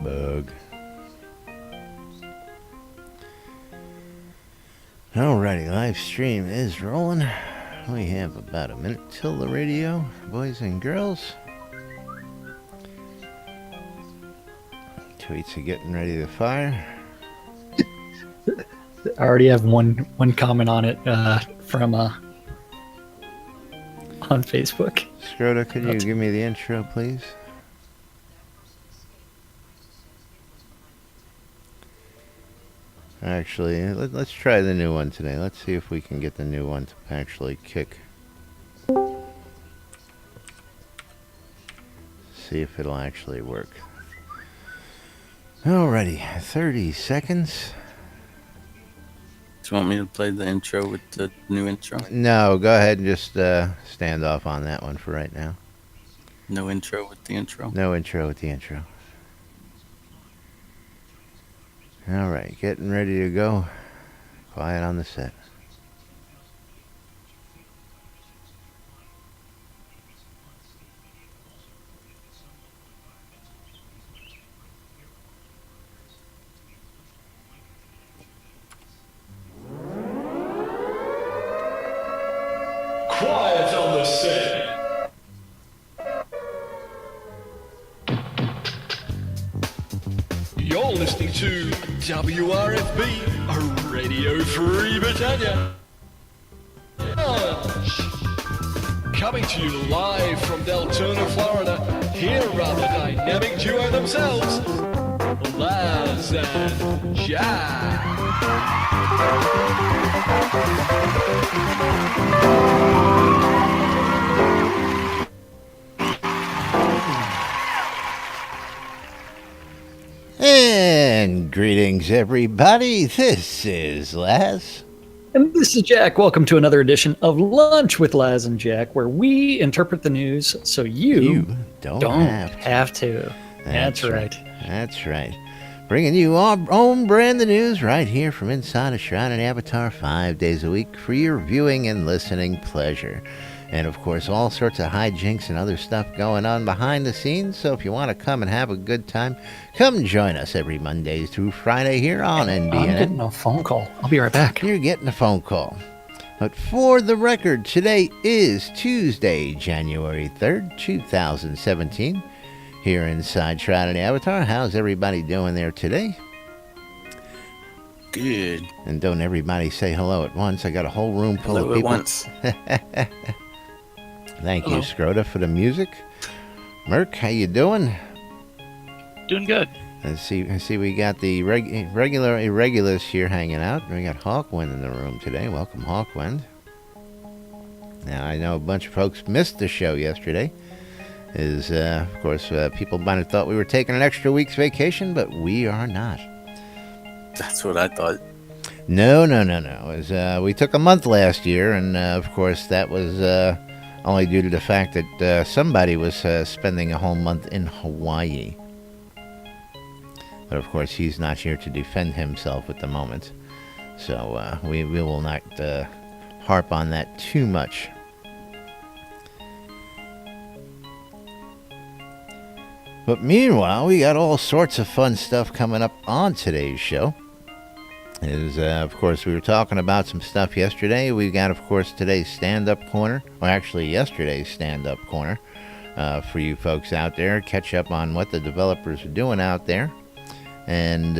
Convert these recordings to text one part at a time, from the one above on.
bug. Alrighty, live stream is rolling. We have about a minute till the radio, boys and girls. Tweets are getting ready to fire. I already have one comment on it from on Facebook. Shroud, could you give me the intro, please? Actually, let's try the new one today. Let's see if we can get the new one to actually kick. See if it'll actually work. Alrighty, 30 seconds. Do you want me to play the intro with the new intro? No, go ahead and just stand off on that one for right now. No intro with the intro? No intro with the intro. Alright, getting ready to go. Quiet on the set. Quiet on the set. You're listening to WRFB, Radio Free Britannia. Coming to you live from Deltona, Florida. Here are the dynamic duo themselves, Laz and Jack. And greetings, everybody. This is Laz. And this is Jack. Welcome to another edition of Lunch with Laz and Jack, where we interpret the news so you don't have to. That's right. That's right. Bringing you our own brand of news right here from inside a Shroud and Avatar 5 days a week for your viewing and listening pleasure. And, of course, all sorts of hijinks and other stuff going on behind the scenes. So if you want to come and have a good time, come join us every Monday through Friday here on NBNN. I'm getting a phone call. I'll be right back. You're getting a phone call. But for the record, today is Tuesday, January 3rd, 2017. Here inside Shroud and Avatar. How's everybody doing there today? Good. And don't everybody say hello at once. I got a whole room full Hello of people. at once. Thank you, Scrota, for the music. Merc, how you doing? Doing good. Let's see, we got the regular irregulars here hanging out. We got Hawkwind in the room today. Welcome, Hawkwind. Now, I know a bunch of folks missed the show yesterday. Of course, people might have thought we were taking an extra week's vacation, but we are not. That's what I thought. No. We took a month last year, and of course, that was only due to the fact that somebody was spending a whole month in Hawaii. But of course, he's not here to defend himself at the moment. So we will not harp on that too much. But meanwhile, we got all sorts of fun stuff coming up on today's show. Of course, we were talking about some stuff yesterday. We got, of course, today's stand-up corner. Well, actually, yesterday's stand-up corner for you folks out there. Catch up on what the developers are doing out there. And,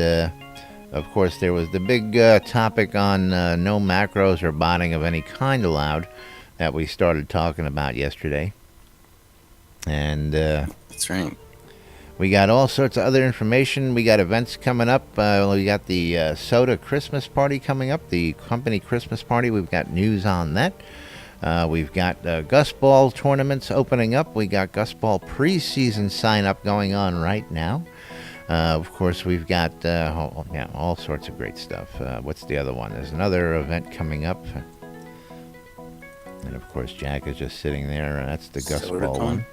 of course, there was the big topic on no macros or botting of any kind allowed that we started talking about yesterday. And That's right. we got all sorts of other information. We got events coming up. We got the Soda Christmas Party coming up, the company Christmas Party. We've got news on that. We've got Gus Ball tournaments opening up. We got Gus Ball preseason sign-up going on right now. Of course, we've got all sorts of great stuff. What's the other one? There's another event coming up. And, of course, Jack is just sitting there. That's the Gus Ball one.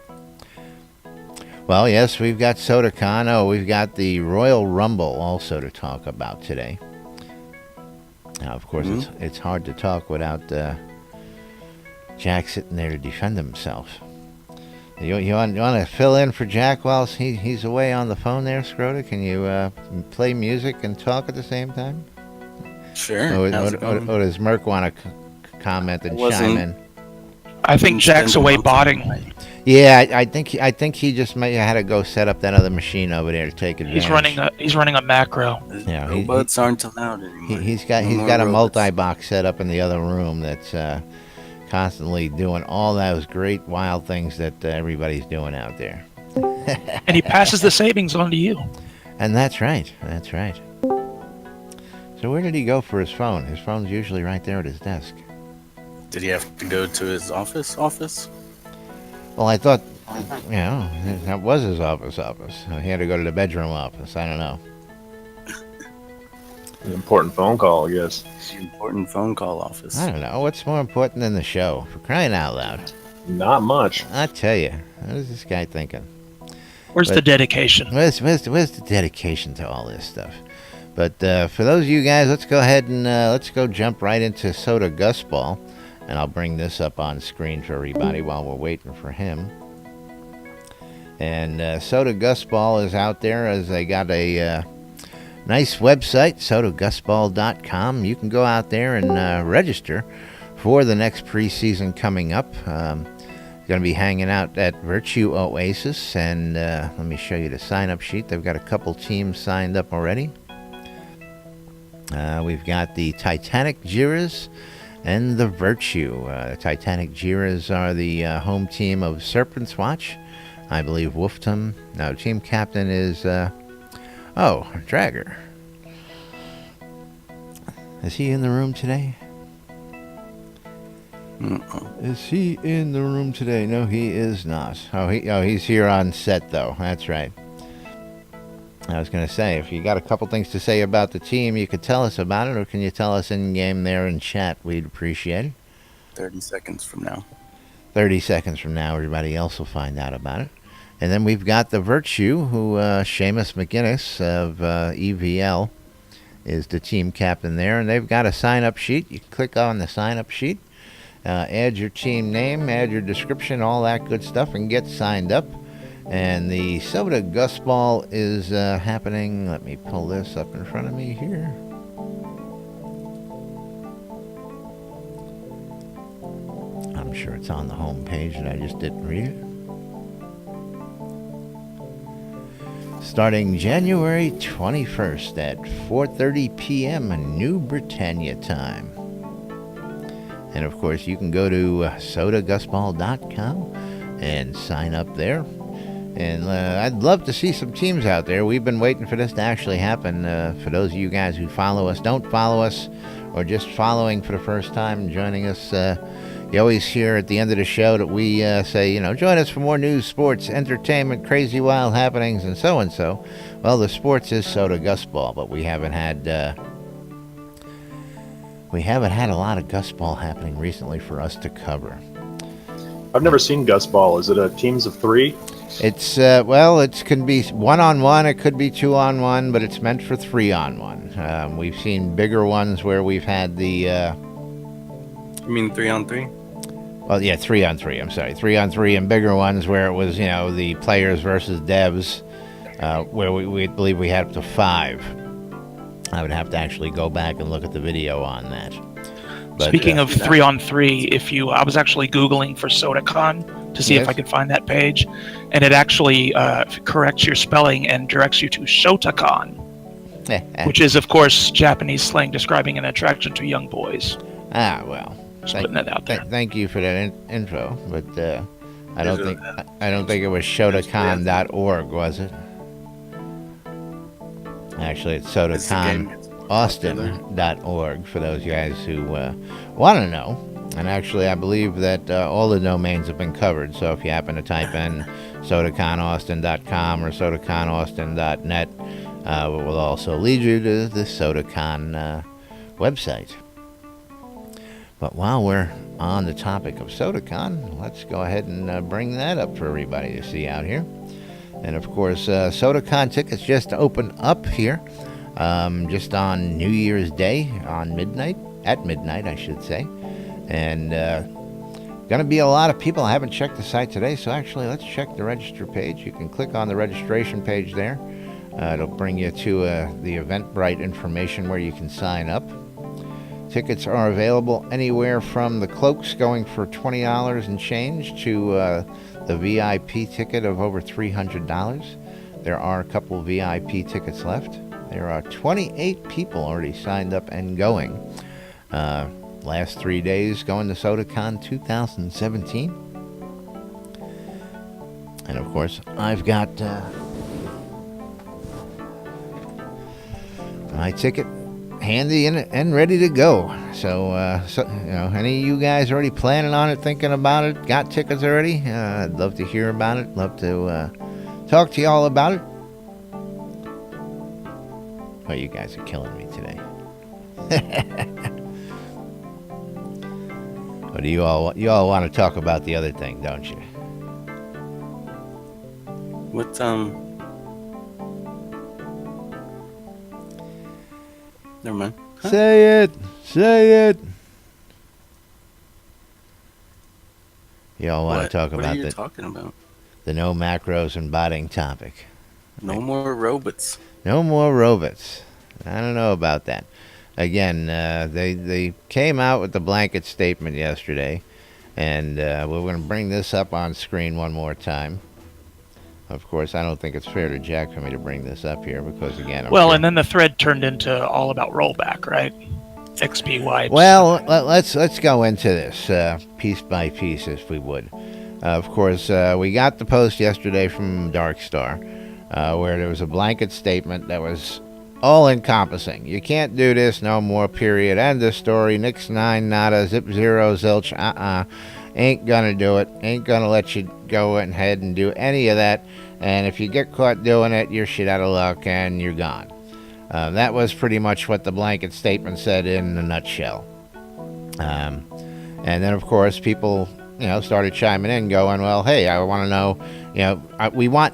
Well, yes, we've got SodaCon. Oh, we've got the Royal Rumble also to talk about today. Now, of course, it's hard to talk without Jack sitting there to defend himself. You want to fill in for Jack while he's away on the phone there, Scrota? Can you play music and talk at the same time? Sure. Or does Merc want to comment and chime in? I think Jack's away botting. Yeah, I think he just may had to go set up that other machine over there to take advantage. He's running a macro. Yeah, robots aren't allowed anymore. He's got a multi-box set up in the other room that's constantly doing all those great wild things that everybody's doing out there. And he passes the savings on to you. And that's right. That's right. So where did he go for his phone? His phone's usually right there at his desk. Did he have to go to his office? Well, I thought, that was his office. He had to go to the bedroom office. I don't know. An important phone call, I guess. The important phone call office. I don't know. What's more important than the show? For crying out loud. Not much. I tell you. What is this guy thinking? Where's the dedication? Where's the dedication to all this stuff? But for those of you guys, let's go ahead and let's go jump right into Soda Gusball. And I'll bring this up on screen for everybody while we're waiting for him. And Soda Gusball is out there as they got a nice website, sodagusball.com. You can go out there and register for the next preseason coming up. Going to be hanging out at Virtue Oasis. And let me show you the sign-up sheet. They've got a couple teams signed up already. We've got the Titanic Jiras and the Virtue. The Titanic Jiras are the home team of Serpent's Watch. I believe Wolftum. No, team captain is, Dragger. Is he in the room today? Is he in the room today? No, he is not. He's here on set, though. That's right. I was going to say, if you got a couple things to say about the team, you could tell us about it, or can you tell us in-game there in chat? We'd appreciate it. 30 seconds from now. 30 seconds from now, everybody else will find out about it. And then we've got the Virtue, who Seamus McGuinness of EVL is the team captain there. And they've got a sign-up sheet. You can click on the sign-up sheet, add your team name, add your description, all that good stuff, and get signed up. And the Soda Gusball is happening. Let me pull this up in front of me here. I'm sure it's on the home page and I just didn't read it. Starting January 21st at 4:30 p.m. New Britannia time. And of course, you can go to sodagusball.com and sign up there. And I'd love to see some teams out there. We've been waiting for this to actually happen. For those of you guys who follow us, don't follow us, or just following for the first time and joining us, you always hear at the end of the show that we say, join us for more news, sports, entertainment, crazy wild happenings, and so and so. Well, the sports is Soda Gusball, but we haven't had a lot of Gusball happening recently for us to cover. I've never seen Gusball. Is it a teams of 3? It's it can be 1-on-1, it could be 2-on-1, but it's meant for 3-on-1. We've seen bigger ones where we've had the. You mean 3-on-3? Well, yeah, 3-on-3. I'm sorry, 3-on-3, and bigger ones where it was the players versus devs, where we believe we had up to 5. I would have to actually go back and look at the video on that. But, speaking of 3-on-3, I was actually Googling for SodaCon to see if I could find that page, and it actually corrects your spelling and directs you to Shotacon, which is, of course, Japanese slang describing an attraction to young boys. Ah, well, putting that out there. Thank you for that info, but I don't think it was Shotacon.org, was it? Actually, it's SodaConAustin.org for those guys who want to know. And actually, I believe that all the domains have been covered. So if you happen to type in SodaConAustin.com or SodaConAustin.net, it will also lead you to the SodaCon website. But while we're on the topic of SodaCon, let's go ahead and bring that up for everybody to see out here. And of course, SodaCon tickets just opened up here, just on New Year's Day at midnight, I should say. And Going to be a lot of people. I haven't checked the site today, so actually let's check the register page. You can click on the registration page there. It'll bring you to the Eventbrite information where you can sign up. Tickets are available anywhere from the cloaks going for $20 and change to the VIP ticket of over $300. There are a couple VIP tickets left. There are 28 people already signed up and going. Last 3 days going to SodaCon 2017. And of course, I've got my ticket handy and ready to go. So, any of you guys already planning on it, thinking about it, got tickets already? I'd love to hear about it. Love to talk to you all about it. Well, you guys are killing me today. But you all want to talk about the other thing, don't you? What Never mind. Huh? Say it. You all want to talk what about are you talking about? The no macros and botting topic. No more robots. No more robots. I don't know about that. Again, they came out with the blanket statement yesterday, and we're going to bring this up on screen one more time. Of course, I don't think it's fair to Jack for me to bring this up here because, again, and then the thread turned into all about rollback, right? XP wipes. Well, let's go into this piece by piece, if we would. Of course, we got the post yesterday from Darkstar, where there was a blanket statement that was all-encompassing. You can't do this no more, period. End of story. Nix 9, nada, zip 0, zilch, Ain't gonna do it. Ain't gonna let you go ahead and do any of that. And if you get caught doing it, you're shit out of luck and you're gone. That was pretty much what the blanket statement said in a nutshell. And then, of course, people, started chiming in going, well, hey, I want to know, we want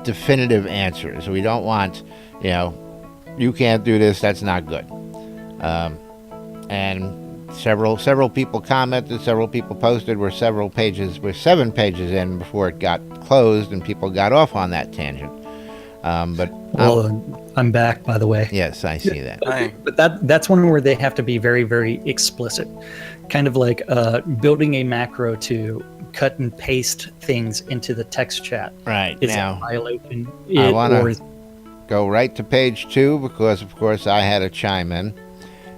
definitive answers. We don't want, you can't do this, that's not good. And several people commented, several people posted, we're 7 pages in before it got closed and people got off on that tangent. I'm back, by the way. Yes, I see that. But that's one where they have to be very, very explicit. Kind of like building a macro to cut and paste things into the text chat. Right. Is now, a violation. I want to go right to page 2 because, of course, I had to chime in.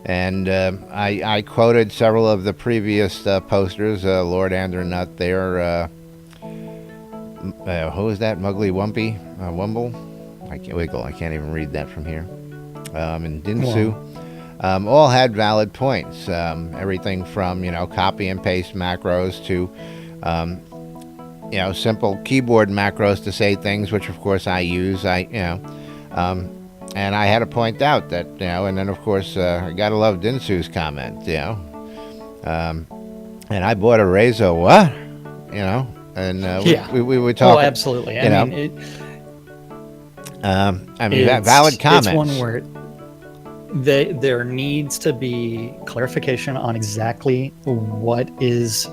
And I quoted several of the previous posters, Lord Andernut there. Who is that? Mugly Wumpy? Wumble? I can't even read that from here. And Dinsu. All had valid points. Everything from, copy and paste macros to, simple keyboard macros to say things, which, of course, I use. And I had to point out that, and then, of course, I got to love Dinsu's comment, and I bought a Razor, what? And we were talking. Oh, absolutely. Valid comments. It's one where there needs to be clarification on exactly what is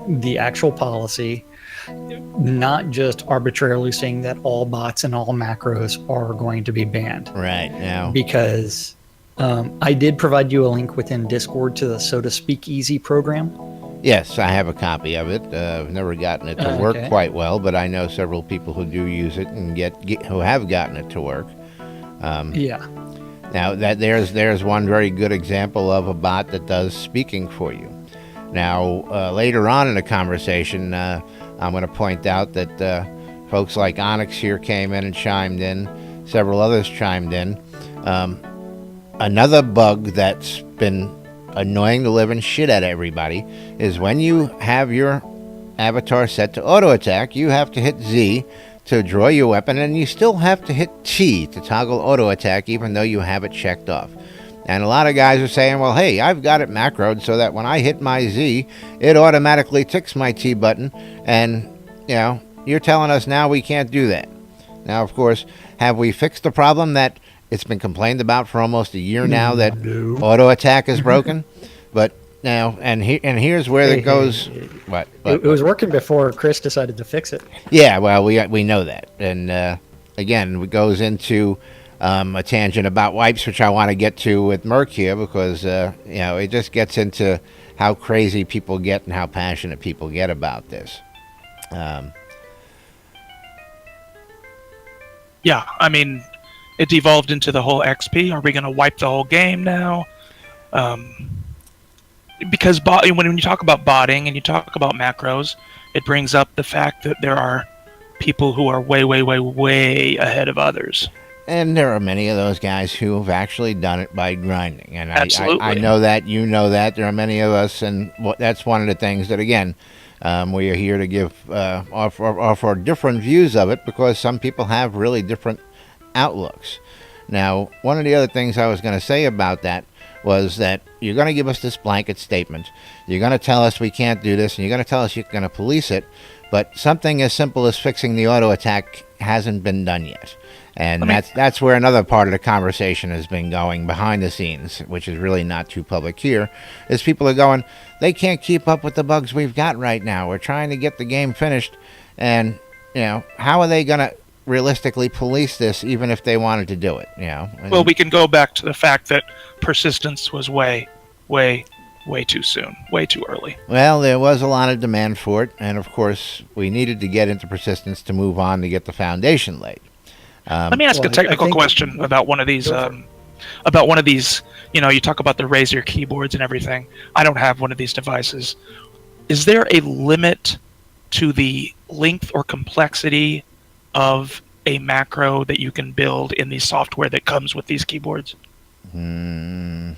the actual policy, not just arbitrarily saying that all bots and all macros are going to be banned. Right. Now, because I did provide you a link within Discord to the Soda Speakeasy program. Yes, I have a copy of it. I've never gotten it to work quite well, but I know several people who do use it and who have gotten it to work. Now that there's one very good example of a bot that does speaking for you. Now later on in the conversation, I'm going to point out that folks like Onyx here came in and chimed in. Several others chimed in. Another bug that's been annoying the living shit out of everybody is when you have your avatar set to auto attack, you have to hit Z to draw your weapon, and you still have to hit T to toggle auto attack even though you have it checked off. And a lot of guys are saying, well, hey, I've got it macroed so that when I hit my Z, it automatically ticks my T button, and you're telling us now we can't do that. Now, of course, have we fixed the problem that it's been complained about for almost a year now that auto attack is broken? But Now, and here's where it goes. What? It was working before Chris decided to fix it. Yeah, well, we know that, and again, it goes into a tangent about wipes, which I want to get to with Merc here, because it just gets into how crazy people get and how passionate people get about this. Yeah, I mean, it devolved into the whole XP. Are we going to wipe the whole game now? Because when you talk about botting and you talk about macros, it brings up the fact that there are people who are way, way, way, way ahead of others. And there are many of those guys who have actually done it by grinding. And Absolutely. I know that, you know that. There are many of us, and that's one of the things that, again, we are here to give offer different views of it, because some people have really different outlooks. Now, one of the other things I was going to say about that was that you're going to give us this blanket statement. You're going to tell us we can't do this, and you're going to tell us you're going to police it, but something as simple as fixing the auto attack hasn't been done yet. And that's where another part of the conversation has been going behind the scenes, which is really not too public here, is people are going, they can't keep up with the bugs we've got right now. We're trying to get the game finished, and how are they going to realistically police this, even if they wanted to do it? Well, we can go back to the fact that persistence was way, way, way too soon, way too early. Well, there was a lot of demand for it, and of course, we needed to get into persistence to move on to get the foundation laid. Let me ask a technical question about one of these. You talk about the Razer keyboards and everything. I don't have one of these devices. Is there a limit to the length or complexity of a macro that you can build in the software that comes with these keyboards? I'm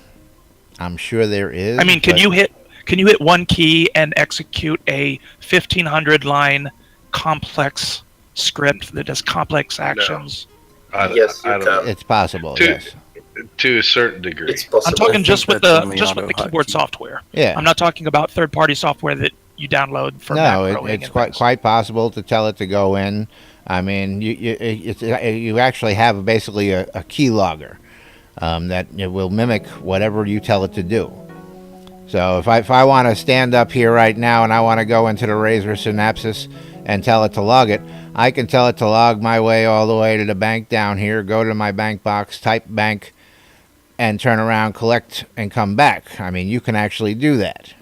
sure there is. I mean, can you hit one key and execute a 1,500 line complex script that does complex actions? Yes, you can. It's possible. Yes, to a certain degree. It's possible. I'm talking just with the keyboard hotkey. software. Yeah. I'm not talking about third-party software that you download for macroing it's and quite things. quite possible to tell it to go in. I mean, you actually have basically a key logger that it will mimic whatever you tell it to do. So if I want to stand up here right now and I want to go into the Razer Synapses and tell it to log it, I can tell it to log my way all the way to the bank down here, go to my bank box, type bank, and turn around, collect, and come back. I mean, you can actually do that.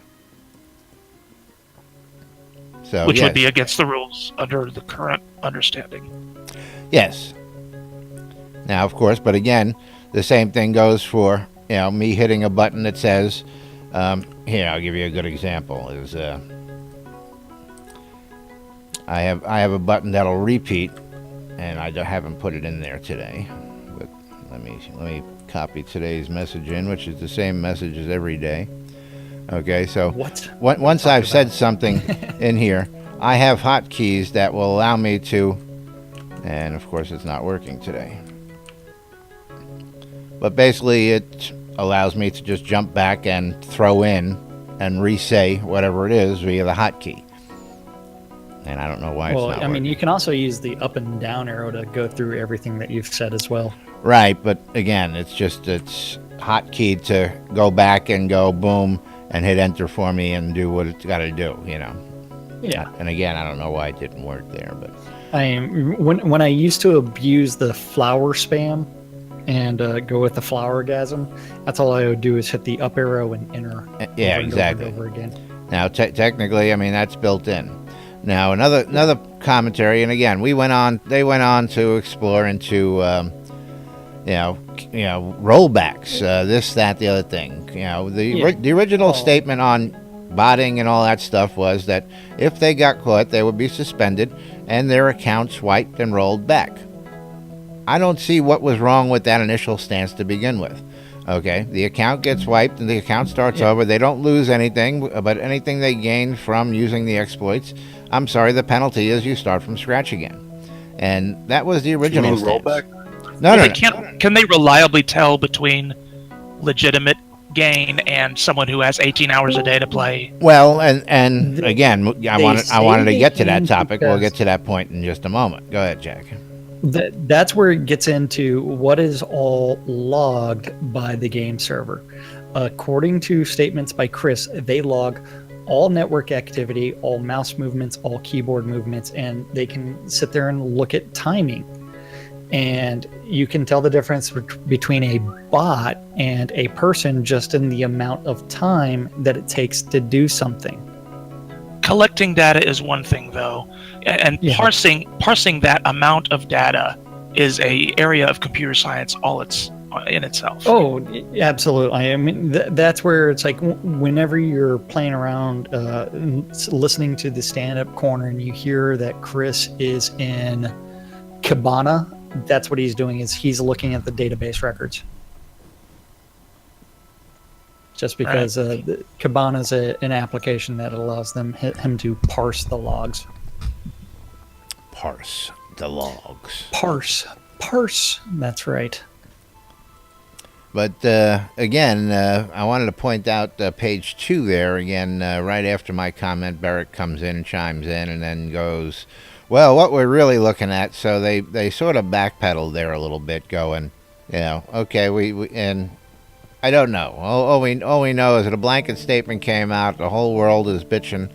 So, Which yes. would be against the rules under the current understanding. Yes. Now, of course, but again, the same thing goes for me hitting a button that says, here, I'll give you a good example. Is I have a button that'll repeat, and I haven't put it in there today. But let me copy today's message in, which is the same message as every day. Okay, so once I've said something in here, I have hotkeys that will allow me to, and of course it's not working today. But basically it allows me to just jump back and throw in and re-say whatever it is via the hotkey. And I don't know why it's not working. You can also use the up and down arrow to go through everything that you've said as well. Right, but again, it's hotkey to go back and go boom and hit enter for me and do what it's got to do, Yeah. And again, I don't know why it didn't work there, but when I used to abuse the flower spam and go with the flowergasm, that's all I would do is hit the up arrow and enter. Yeah, over exactly. And over again. Now, technically, that's built in. Now, another commentary, and again, they went on to explore into, rollbacks, this, that, the other thing. The original statement on botting and all that stuff was that if they got caught, they would be suspended and their accounts wiped and rolled back. I don't see what was wrong with that initial stance to begin with. Okay, the account gets wiped and the account starts over. They don't lose anything, but anything they gain from using the exploits, the penalty is you start from scratch again. And that was the original stance. Rollback? No. Can they reliably tell between legitimate gain and someone who has 18 hours a day to play? Well, and again, I wanted to get to that topic. We'll get because- to that point in just a moment. Go ahead, Jack. That's where it gets into what is all logged by the game server. according to statements by Chris, they log all network activity, all mouse movements, all keyboard movements, and they can sit there and look at timing. And you can tell the difference between a bot and a person just in the amount of time that it takes to do something. Collecting data is one thing, though, and parsing that amount of data is a area of computer science in itself. Oh, absolutely. I mean, that's where it's like whenever you're playing around, listening to the stand-up corner, and you hear that Chris is in Kibana, that's what he's doing. Is he's looking at the database records. Just because Kibana is an application that allows him to parse the logs. Parse the logs. Parse. That's right. But again, I wanted to point out page 2 there again. Right after my comment, Barrett comes in and chimes in, and then goes, "Well, what we're really looking at." So they sort of backpedaled there a little bit, going, okay, we and I don't know. All we know is that a blanket statement came out. The whole world is bitching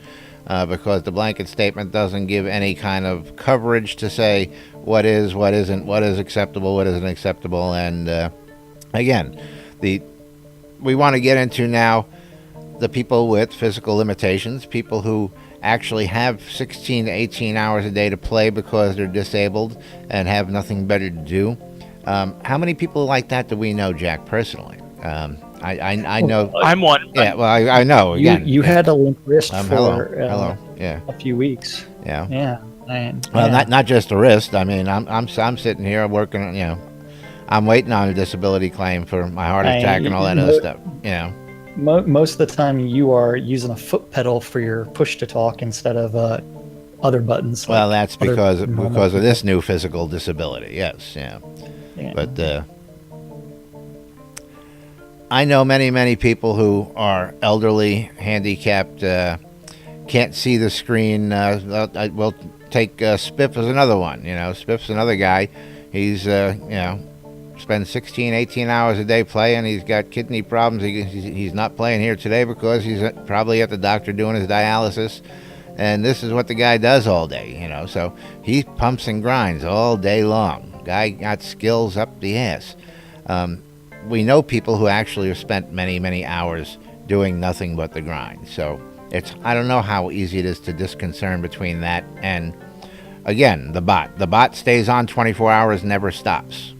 because the blanket statement doesn't give any kind of coverage to say what is, what isn't, what is acceptable, what isn't acceptable. And again, we want to get into now the people with physical limitations, people who actually have 16 to 18 hours a day to play because they're disabled and have nothing better to do. How many people like that do we know, Jack, personally? I know. I'm one. Yeah, well, I know. Again, you had a limp wrist for hello. Yeah. a few weeks. Yeah. Yeah. Well, not just the wrist. I mean, I'm sitting here working. I'm waiting on a disability claim for my heart attack and all that other stuff. Most of the time, you are using a foot pedal for your push to talk instead of other buttons. Well, that's because of this new physical disability. Yes. Yeah. But I know many people who are elderly, handicapped, can't see the screen. We'll take Spiff as another one. Spiff's another guy. He's spends 16, 18 hours a day playing. He's got kidney problems. He's not playing here today because he's probably at the doctor doing his dialysis. And this is what the guy does all day, So he pumps and grinds all day long. Guy got skills up the ass. We know people who actually have spent many hours doing nothing but the grind. So I don't know how easy it is to discern between that and, again, the bot. The bot stays on 24 hours, never stops.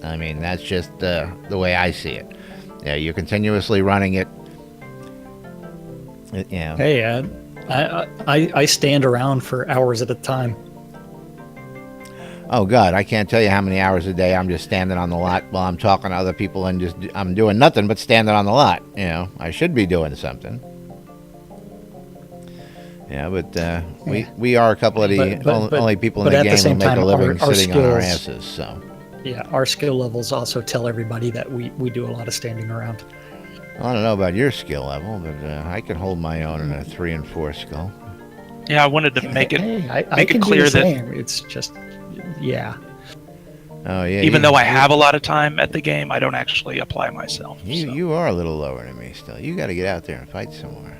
I mean, that's just the way I see it. Yeah, you're continuously running it. Hey, I stand around for hours at a time. Oh God, I can't tell you how many hours a day I'm just standing on the lot while I'm talking to other people and I'm doing nothing but standing on the lot. I should be doing something. Yeah, but we are a couple of the only people in the game who make a living sitting on our asses. So. Yeah, our skill levels also tell everybody that we do a lot of standing around. I don't know about your skill level, but I can hold my own in a 3 and 4 skill. Yeah, I wanted to make it clear that it's just, yeah. Oh yeah. Even though I have a lot of time at the game, I don't actually apply myself. You are a little lower than me still. You got to get out there and fight somewhere.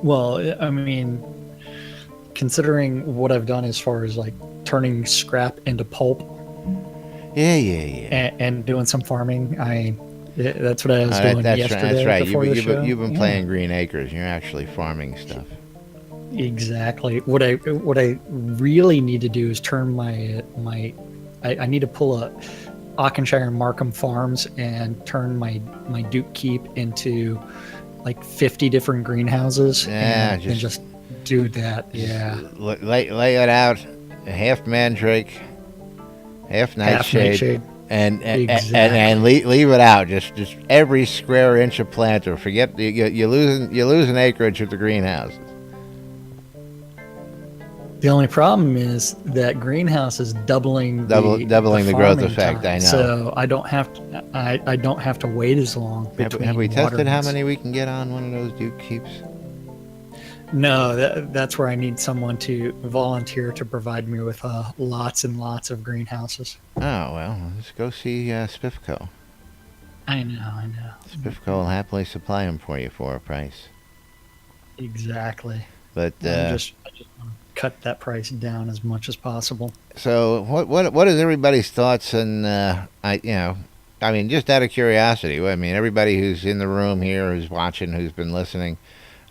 Well, I mean, considering what I've done as far as like turning scrap into pulp. Yeah. And doing some farming. That's what I was doing yesterday. That's right. Show. You've been playing Green Acres. You're actually farming stuff. Exactly. What I really need to do is turn my I need to pull a Auchenshire and Markham Farms and turn my Duke Keep into like 50 different greenhouses. Yeah, and just do that. Yeah. Lay it out. Half mandrake, half nightshade, and leave it out. Just every square inch of planter. Forget you're losing acreage with the greenhouses. The only problem is that greenhouse is doubling the growth effect. Time. I know. So I don't have to wait as long. Have we tested how many we can get on one of those Duke Keeps? No, that's where I need someone to volunteer to provide me with lots and lots of greenhouses. Oh, well, let's go see Spiffco. I know. Spiffco will happily supply them for you for a price. Exactly. But I just want to cut that price down as much as possible. so what is everybody's thoughts on I mean, just out of curiosity, I mean, everybody who's in the room here, who's watching, who's been listening,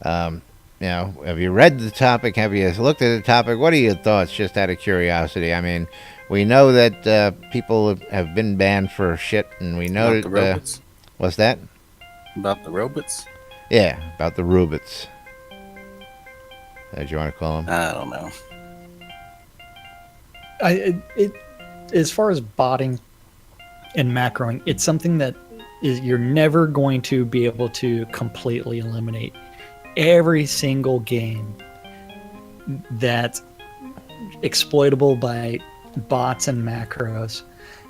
have you read the topic? Have you looked at the topic? What are your thoughts, just out of curiosity? I mean, we know that people have been banned for shit, and we know About the robots? What's that? About the robots? Yeah, about the robots. As you want to call them? I don't know. As far as botting and macroing, it's something that you're never going to be able to completely eliminate. Every single game that's exploitable by bots and macros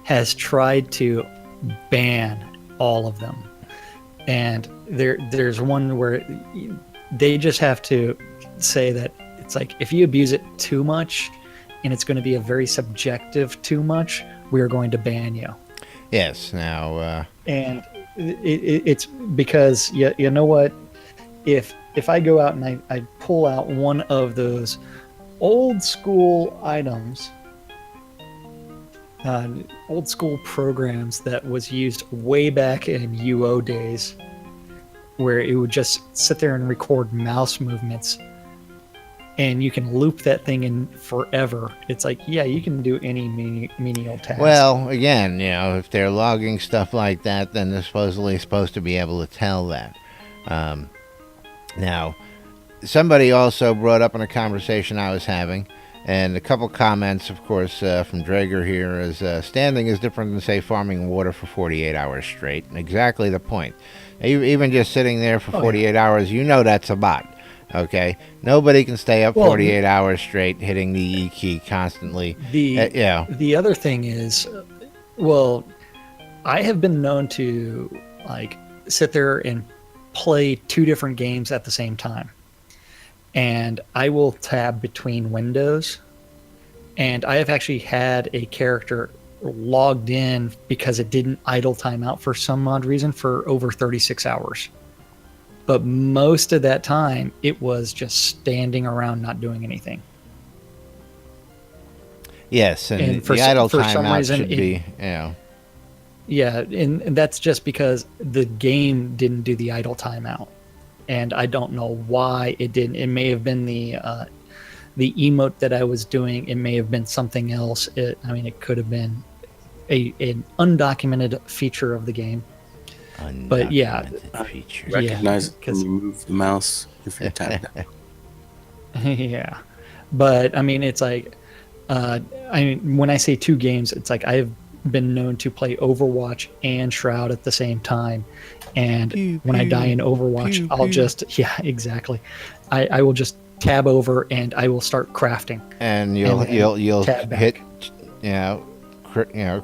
has tried to ban all of them. And there's one where they just have to say that it's like, if you abuse it too much, and it's going to be a very subjective too much, we are going to ban you. Yes. Now. And it's because you know what, if I go out and I pull out one of those old school items, old school programs that was used way back in UO days, where it would just sit there and record mouse movements, and you can loop that thing in forever. It's like, yeah, you can do any menial task. Well, again, if they're logging stuff like that, then they're supposed to be able to tell that. Now, somebody also brought up in a conversation I was having, and a couple comments, of course, from Drager here, is standing is different than, say, farming water for 48 hours straight. And exactly the point. Even just sitting there for 48 hours, that's a bot. Okay? Nobody can stay up 48 hours straight hitting the E key constantly. The other thing is, I have been known to sit there and play two different games at the same time, and I will tab between windows, and I have actually had a character logged in because it didn't idle timeout for some odd reason for over 36 hours, but most of that time it was just standing around not doing anything. Yes, and the idle timeout should be Yeah, and that's just because the game didn't do the idle timeout, and I don't know why it didn't. It may have been the emote that I was doing. It may have been something else. It could have been an undocumented feature of the game. But yeah, feature. Recognize it when you move the mouse if you're tapped out. Yeah, but it's like, when I say two games, it's like I've been known to play Overwatch and Shroud at the same time, and when I die in Overwatch, I'll just exactly. I will just tab over and I will start crafting, and you'll hit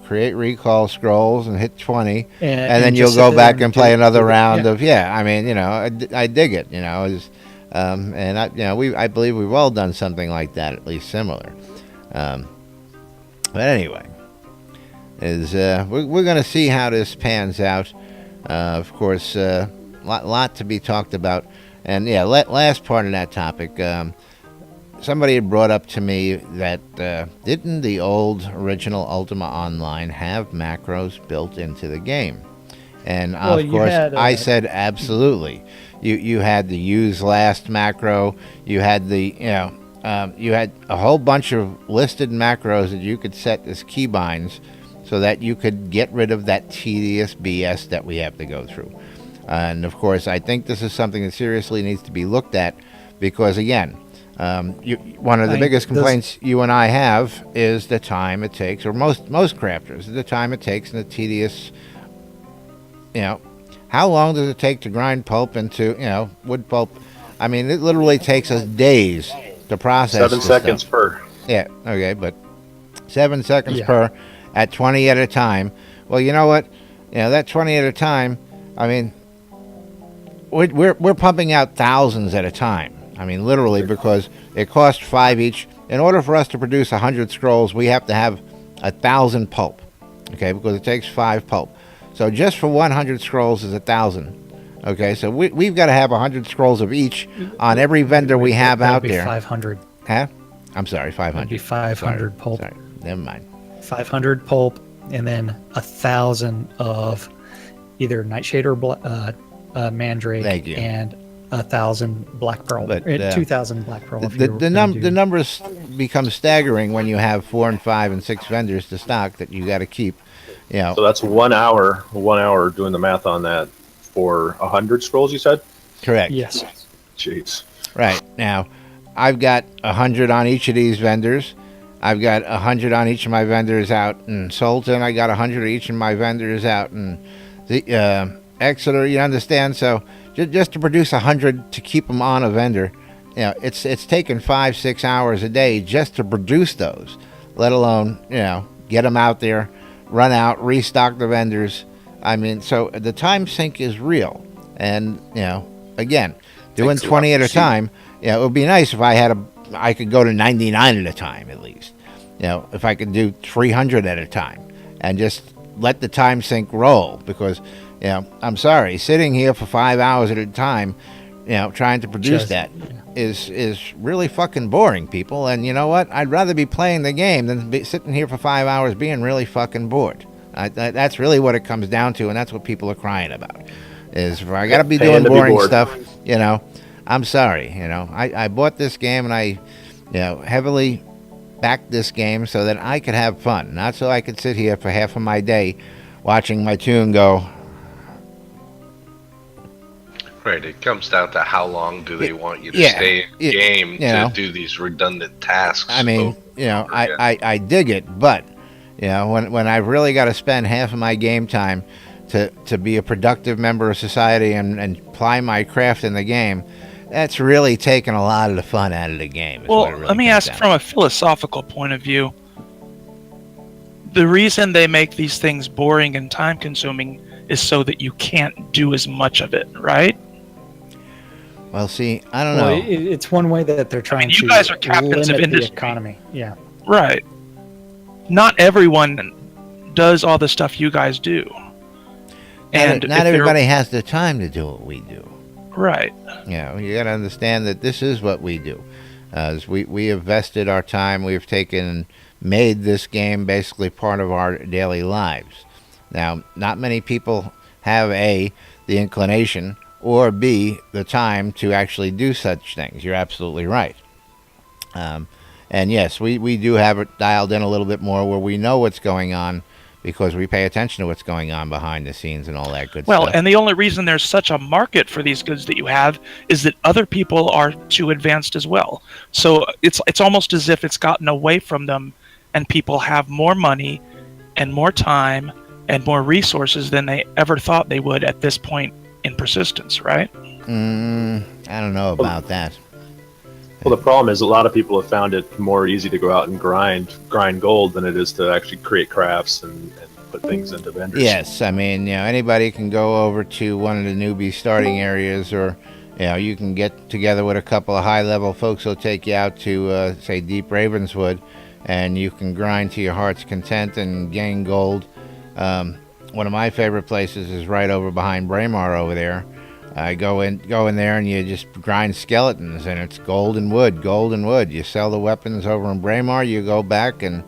create recall scrolls and hit 20, and then you'll go back and play another round of I dig it, and I believe we've all done something like that, at least similar. But anyway, we're going to see how this pans out. Of course, lot to be talked about. And last part of that topic, somebody had brought up to me that didn't the old original Ultima Online have macros built into the game? And of course, I said absolutely. You had the use last macro. You had the you had a whole bunch of listed macros that you could set as keybinds, so that you could get rid of that tedious BS that we have to go through. And of course, I think this is something that seriously needs to be looked at, because again, one of the biggest complaints you and I have is the time it takes, or most crafters, the time it takes and the tedious, how long does it take to grind pulp into, wood pulp? I mean, it literally takes us days to process 7 seconds per. Yeah, okay, but 7 seconds per at 20 at a time. Well, you know what? That 20 at a time, I mean, we're pumping out thousands at a time. I mean, literally, because it costs 5 each. In order for us to produce 100 scrolls, we have to have 1,000 pulp, okay, because it takes 5 pulp. So just for 100 scrolls is 1,000. Okay, so we've got to have 100 scrolls of each on every vendor we have out there. 500. Huh? I'm sorry, 500. That'd be 500 pulp. Sorry, never mind. 500 pulp, and then 1,000 of either Nightshade or Mandrake, Thank you. and 1,000 Black Pearl. But, 2,000 Black Pearl. The numbers become staggering when you have 4 and 5 and 6 vendors to stock that you got to keep. You know. So that's 1 hour. 1 hour doing the math on that for 100 scrolls. You said. Correct. Yes. Jeez. Right now, I've got 100 on each of these vendors. I've got 100 on each of my vendors out in Sultan. I got 100 of each of my vendors out in the Exeter. You understand? So just to produce 100 to keep them on a vendor, you know, it's taken 5-6 hours a day just to produce those. Let alone, you know, get them out there, run out, restock the vendors. I mean, so the time sink is real. And you know, again, doing 20 at a time. You know, it would be nice if I could go to 99 at a time at least. You know, if I could do 300 at a time and just let the time sink roll, because, you know, I'm sorry, sitting here for 5 hours at a time, you know, trying to produce is really fucking boring, people. And you know what? I'd rather be playing the game than be sitting here for 5 hours being really fucking bored. That's really what it comes down to, and that's what people are crying about. Is if I got to be doing boring stuff, you know. I'm sorry, you know, I bought this game and I, you know, heavily backed this game so that I could have fun, not so I could sit here for half of my day watching my tune go. Right, it comes down to how long do they want you to stay in game to do these redundant tasks. I mean, you know, I dig it, but, you know, when I've really got to spend half of my game time to be a productive member of society and ply my craft in the game, that's really taking a lot of the fun out of the game. Well, let me ask from a philosophical point of view. The reason they make these things boring and time-consuming is so that you can't do as much of it, right? Well, see, I don't know. It's one way that they're trying you guys are captains of limit industry. the economy. Yeah. Right. Not everyone does all the stuff you guys do. And not everybody has the time to do what we do. Right. You know, you got to understand that this is what we do. We have vested our time. We've made this game basically part of our daily lives. Now, not many people have A, the inclination, or B, the time to actually do such things. You're absolutely right. And yes, we do have it dialed in a little bit more where we know what's going on, because we pay attention to what's going on behind the scenes and all that good stuff. Well, and the only reason there's such a market for these goods that you have is that other people are too advanced as well. So it's almost as if it's gotten away from them, and people have more money and more time and more resources than they ever thought they would at this point in persistence, right? I don't know about that. Well, the problem is a lot of people have found it more easy to go out and grind gold than it is to actually create crafts and put things into vendors. Yes, I mean, you know, anybody can go over to one of the newbie starting areas, or, you know, you can get together with a couple of high-level folks who'll take you out to, say, Deep Ravenswood, and you can grind to your heart's content and gain gold. One of my favorite places is right over behind Braemar over there. I go in there and you just grind skeletons, and it's gold and wood. You sell the weapons over in Braemar, you go back, and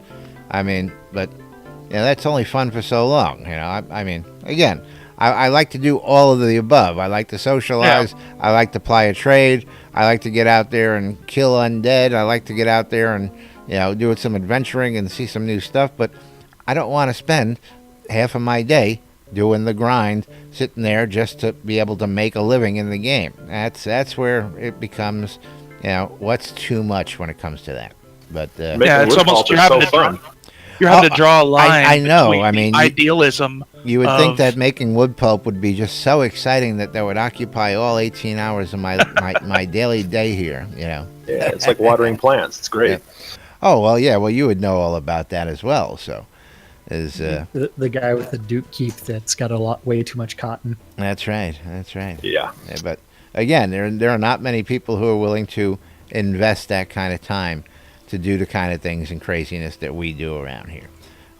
I mean, but you know, that's only fun for so long. You know, I mean, again, I like to do all of the above. I like to socialize. Yeah. I like to ply a trade. I like to get out there and kill undead. I like to get out there and, you know, do some adventuring and see some new stuff. But I don't want to spend half of my day doing the grind, sitting there just to be able to make a living in the game. That's where it becomes, you know, what's too much when it comes to that. But yeah, it's almost you're having to draw a line. I know. I mean, idealism. You would think that making wood pulp would be just so exciting that would occupy all 18 hours of my daily day here. You know. Yeah, it's like watering plants. It's great. Yeah. Oh well, yeah. Well, you would know all about that as well. So. Is the guy with the Duke Keep that's got way too much cotton. That's right. Yeah. But again, there are not many people who are willing to invest that kind of time to do the kind of things and craziness that we do around here.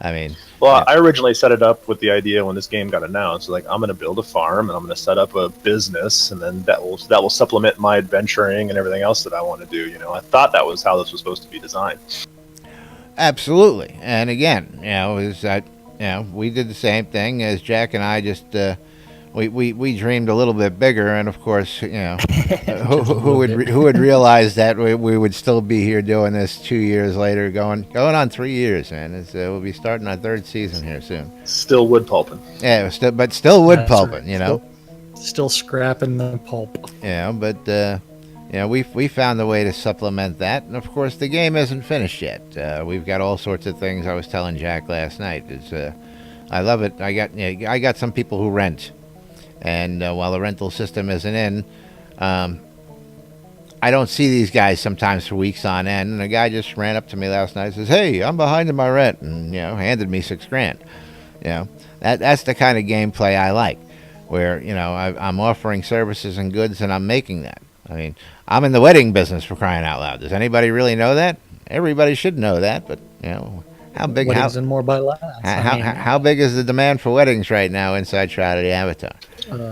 I mean, well, I originally set it up with the idea when this game got announced, like I'm going to build a farm and I'm going to set up a business, and then that will supplement my adventuring and everything else that I want to do. You know, I thought that was how this was supposed to be designed. Absolutely, and again, is that we did the same thing as Jack and I. Just we dreamed a little bit bigger, and of course, who would realize that we would still be here doing this 2 years later, going on 3 years, man. We'll be starting our third season here soon. Still wood pulping. Yeah, still wood pulping. Right. Still scrapping the pulp. Yeah, but we found a way to supplement that, and of course, the game isn't finished yet. We've got all sorts of things. I was telling Jack last night. I love it. I got some people who rent. And while the rental system isn't in, I don't see these guys sometimes for weeks on end. And a guy just ran up to me last night and says, "Hey, I'm behind in my rent," and handed me $6,000. That's the kind of gameplay I like, where I'm offering services and goods and I'm making that. I mean, I'm in the wedding business, for crying out loud. Does anybody really know that? Everybody should know that, but how big? Weddings and more by last. How big is the demand for weddings right now inside Shroud of the Avatar?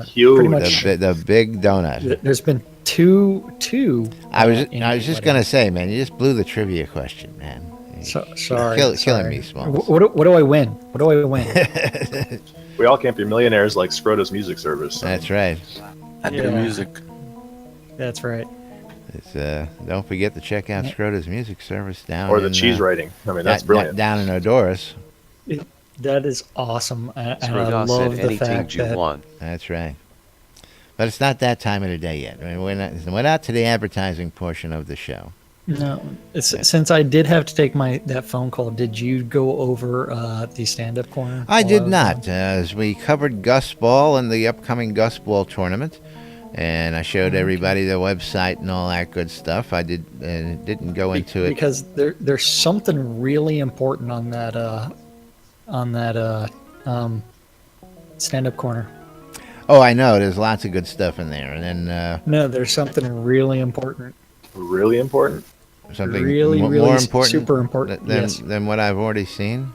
Huge. Pretty much the big donut. There's been two. I was just gonna say, man, you just blew the trivia question, man. Sorry, killing me, Smalls. What do I win? What do I win? We all can't be millionaires like Scrota's music service. So. That's right. I do music. That's right. Don't forget to check out Scrota's music service down. Or the cheese writing. I mean, that's brilliant. Down in Odoris. That is awesome. And I love the fact you want. That's right. But it's not that time of the day yet. I mean, we're not to the advertising portion of the show. No. Since I did have to take that phone call, did you go over the stand-up corner? I did not. As we covered Gus Ball and the upcoming Gus Ball tournament, and I showed everybody the website and all that good stuff. I didn't go into it because there's something really important on that stand-up corner. Oh, I know. There's lots of good stuff in there, and then no, there's something really important. Really important. Something really more important, super important than what I've already seen.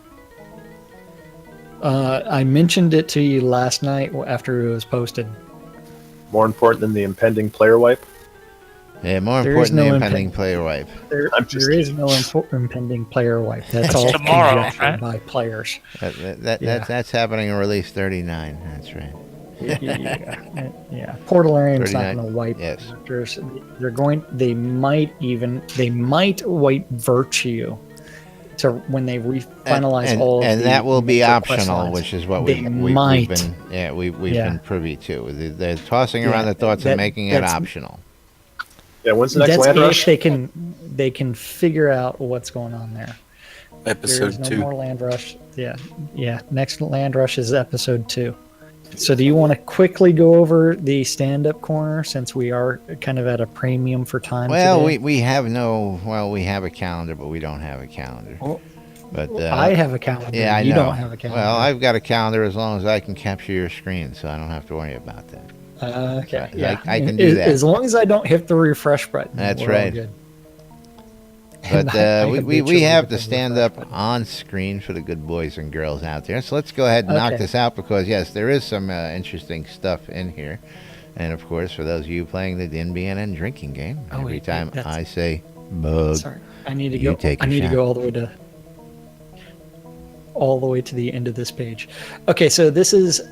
I mentioned it to you last night after it was posted. More important than the impending player wipe? Yeah, more important than the impending player wipe. There is no impending player wipe. That's all tomorrow, right? By players. That's happening in release 39. That's right. Yeah. Portalarium's not going to wipe. Yes. They might wipe Virtue to when they finalize all of and that will be optional, which is what we've been privy to. They're tossing around the thoughts of making it optional. Yeah, when's the next That's land rush? They can figure out what's going on there. Episode 2. No more land rush. Yeah. Next land rush is episode 2. So do you want to quickly go over the stand-up corner since we are kind of at a premium for time? Well, today? we have a calendar, but we don't have a calendar. But I have a calendar. Yeah, I know. You don't have a calendar. Well, I've got a calendar as long as I can capture your screen, so I don't have to worry about that. Okay. So yeah, I can do that as long as I don't hit the refresh button. That's right. Good. But we have the stand up on screen for the good boys and girls out there. So let's go ahead and knock this out because, yes, there is some interesting stuff in here. And, of course, for those of you playing the NBNN drinking game, every time I say bug, sorry, I need to go. I need to go all the way to the end of this page. Okay, so this is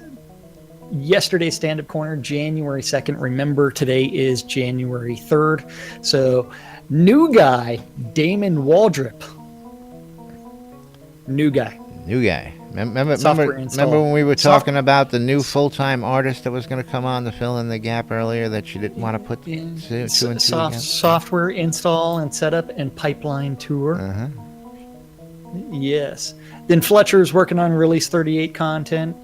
yesterday's stand-up corner, January 2nd. Remember, today is January 3rd. So new guy, Damon Waldrop. New guy. Remember when we were talking about the new full-time artist that was going to come on to fill in the gap earlier that you didn't want to put two and two together? Software install and setup and pipeline tour. Uh-huh. Yes. Then Fletcher's working on release 38 content.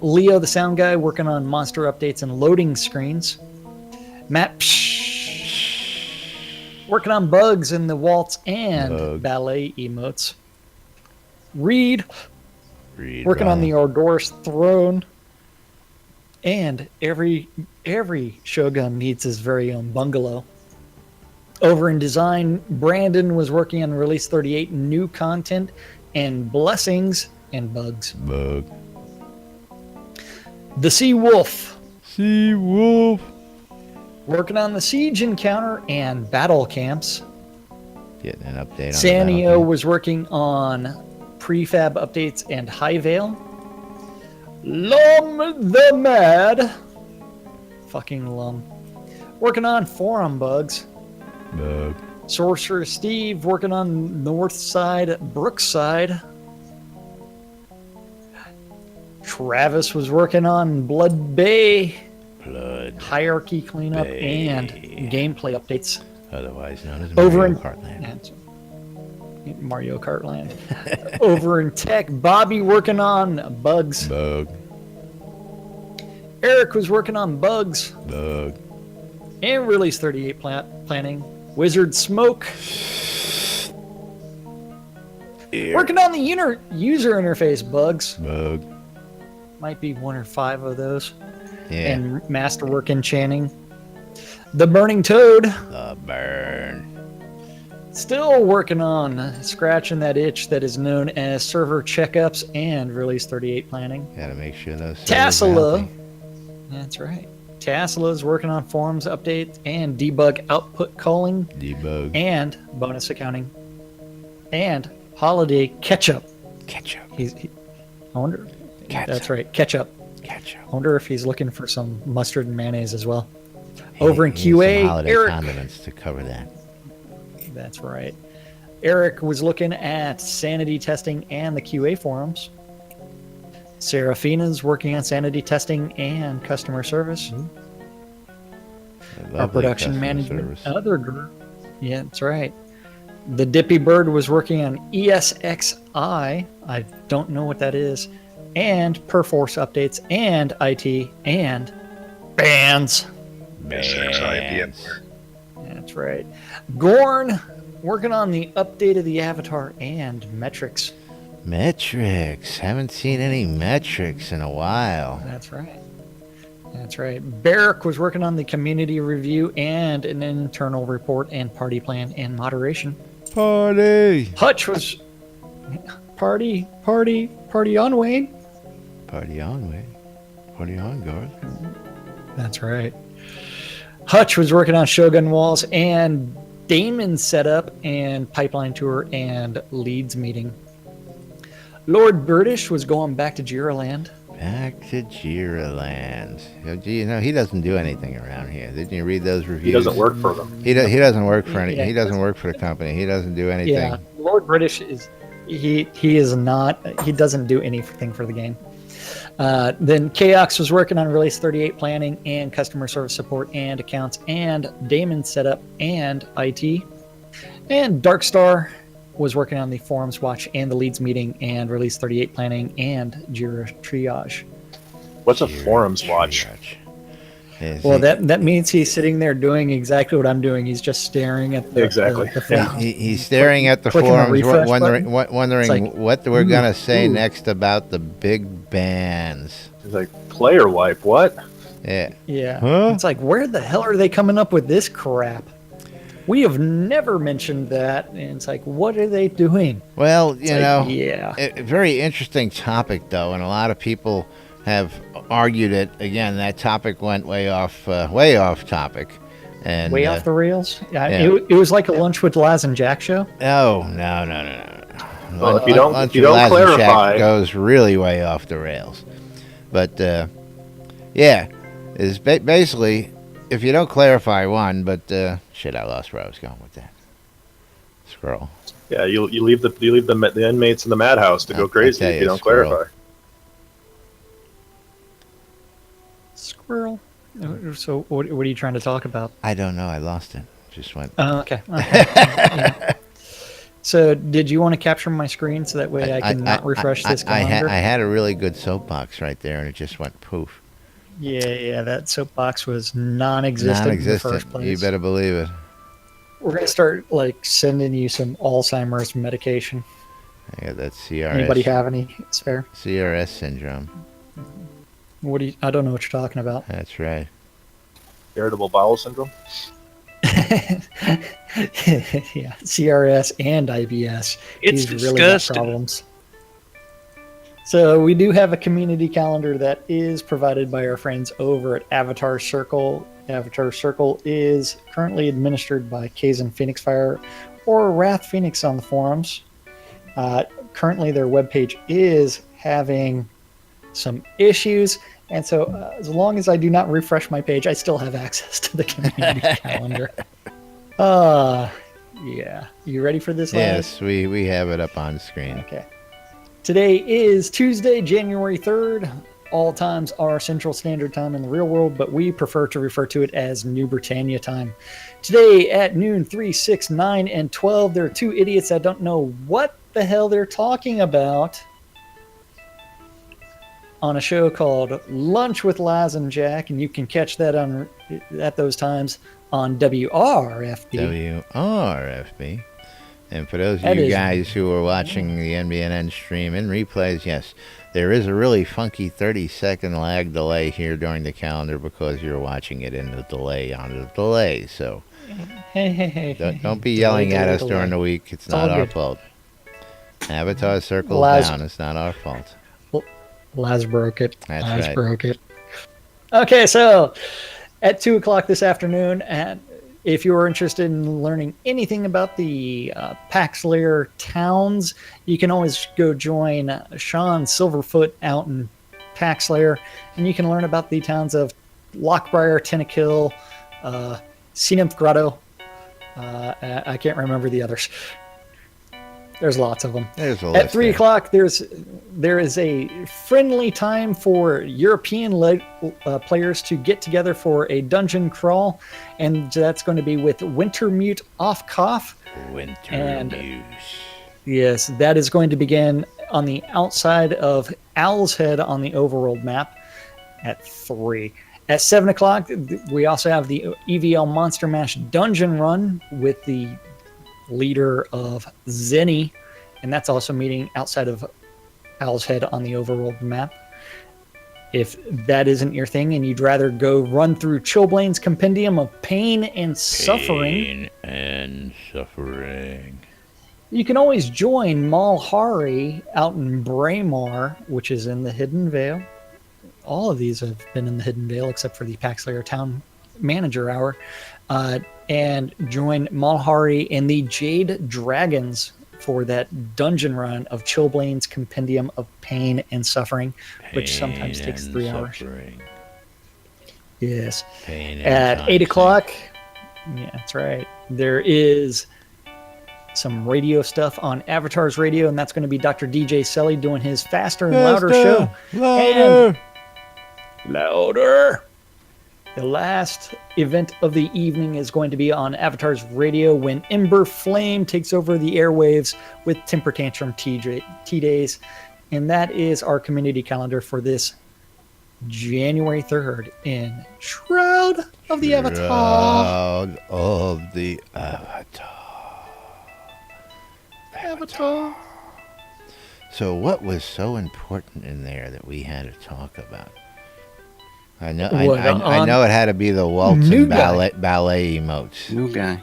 Leo, the sound guy, working on monster updates and loading screens. Matt working on bugs in the waltz and ballet emotes. Reed working on the Ordoris throne. And every Shogun needs his very own bungalow. Over in design, Brandon was working on release 38 new content and blessings and bugs. Bug. The Sea Wolf. Sea Wolf. Working on the siege encounter and battle camps. Getting an update on Sanio was working on prefab updates and High Veil. Lum the Mad. Fucking Lum. Working on forum bugs. Bug. Sorcerer Steve working on north side, Brookside. Travis was working on Blood Bay. Blood. Hierarchy cleanup Bay. and gameplay updates. Otherwise known as Over Mario in Kart Land. Mario Kart Land. Over in tech, Bobby working on bugs. Bug. Eric was working on bugs. Bug. And release 38 planning. Wizard Smoke. Working on the user interface bugs. Bug. Might be 1 or 5 of those. Yeah. And masterwork enchanting. The Burning Toad. The burn. Still working on scratching that itch that is known as server checkups and release 38 planning. Gotta make sure those. Tassela. That's right. Tassela is working on forums updates and debug output calling Debug. and bonus accounting and holiday catch-up. Ketchup. I wonder. Catch That's up. right. Catch-up. Ketchup. I wonder if he's looking for some mustard and mayonnaise as well. Over in He needs some QA, holiday Eric. condiments to cover that. That's right. Eric was looking at sanity testing and the QA forums. Seraphina's working on sanity testing and customer service. Our Lovely production customer management service. other group. Yeah, that's right. The Dippy Bird was working on ESXi. I don't know what that is. And Perforce updates and IT and bands. Bands. That's right. Gorn working on the update of the avatar and metrics. Metrics. Haven't seen any metrics in a while. That's right. That's right. Barrick was working on the community review and an internal report and party plan and moderation. Party. Hutch was party on, Wayne. Party on, Wade. Party on, Garth. That's right. Hutch was working on Shogun Walls and Damon setup and pipeline tour and leads meeting. Lord British was going back to Jiraland. Back to Jiraland. You know, he doesn't do anything around here. Didn't you read those reviews? He doesn't work for them. He doesn't work for any. Yeah. He doesn't work for the company. He doesn't do anything. Yeah, Lord British is he is not. He doesn't do anything for the game. Then Chaos was working on release 38 planning and customer service support and accounts and Damon setup and IT. And Darkstar was working on the forums watch and the leads meeting and release 38 planning and Jira triage. What's a forums watch? Well, that means he's sitting there doing exactly what I'm doing. He's just staring at the Exactly. He's staring at the Clicking the forums, refresh wondering It's like, what we're gonna say next about the big bands. He's like, player wipe, what? Yeah. Yeah. Huh? It's like, where the hell are they coming up with this crap? We have never mentioned that. And it's like, what are they doing? Well, It's like, yeah. a very interesting topic, though, and a lot of people have argued it. Again, that topic went way off topic. And, Way off the rails? Yeah, yeah. It was like a Lunch with Laz and Jack show. No. Well, if you don't Lunch with Laz and Jack clarify- goes really way off the rails. But yeah, is basically if you don't clarify one. But shit, I lost where I was going with that. Scroll. Yeah, you leave the inmates in the madhouse to go I'll crazy tell if you, you don't squirrel. clarify. Squirrel. So what are you trying to talk about? I don't know. I lost it. Just went. Oh, okay. Yeah. So did you want to capture my screen so that way I can not refresh this I calendar? had a really good soapbox right there, and it just went poof. Yeah, that soapbox was non-existent in the first place. You better believe it. We're going to start sending you some Alzheimer's medication. Yeah, that's CRS. Anybody have any spare? CRS syndrome. I don't know what you're talking about. That's right. Irritable bowel syndrome. Yeah, CRS and IBS. It's He's really got disgusting. problems. So we do have a community calendar that is provided by our friends over at Avatar Circle. Avatar Circle is currently administered by Kazan Phoenix Fire or Wrath Phoenix on the forums. Currently, their webpage is having some issues, and so as long as I do not refresh my page, I still have access to the community calendar. Yeah. You ready for this, Yes, we have it up on screen. Okay. Today is Tuesday, January 3rd. All times are Central Standard Time in the real world, but we prefer to refer to it as New Britannia time. Today at noon, 3, 6, 9, and 12, there are two idiots that don't know what the hell they're talking about on a show called Lunch with Laz and Jack, and you can catch that on at those times on WRFB. WRFB. And for those of you guys who are watching the NBNN stream in replays, yes, there is a really funky 30-second lag delay here during the calendar because you're watching it in the delay on the delay. So don't be yelling at us during the week. It's not our fault. Avatar Circle down. It's not our fault. Laz broke it. That's Laz right. broke it. Okay, so at 2 o'clock this afternoon, and if you are interested in learning anything about the Paxlayer towns, you can always go join Sean Silverfoot out in Paxlayer, and you can learn about the towns of Lockbriar, Tennekill, Seanymph Grotto. I can't remember the others. There's lots of them. There's a At list 3 there. o'clock, there is a friendly time for European players to get together for a dungeon crawl, and that's going to be with Wintermute Off Cough. Wintermute. Yes, that is going to begin on the outside of Owl's Head on the overworld map at 3. At 7 o'clock, we also have the EVL Monster Mash Dungeon Run with the leader of Zenny, and that's also meeting outside of Owl's Head on the overworld map. If that isn't your thing and you'd rather go run through Chilblain's Compendium of Pain and Suffering, you can always join Malhari out in Braemar, which is in the Hidden Vale. All of these have been in the Hidden Vale except for the Paxlayer Town Manager Hour. And join Malhari and the Jade Dragons for that dungeon run of Chilblain's Compendium of Pain and Suffering, which sometimes takes 3 hours. Yes. At 8 o'clock, yeah, that's right, there is some radio stuff on Avatar's Radio, and that's going to be Dr. DJ Selly doing his Faster and Louder show. Louder! The last event of the evening is going to be on Avatar's Radio when Ember Flame takes over the airwaves with Temper Tantrum T-Days. And that is our community calendar for this January 3rd in Shroud of the Avatar. Shroud of the Avatar. So what was so important in there that we had to talk about? I know it had to be the waltz and ballet emotes. New guy.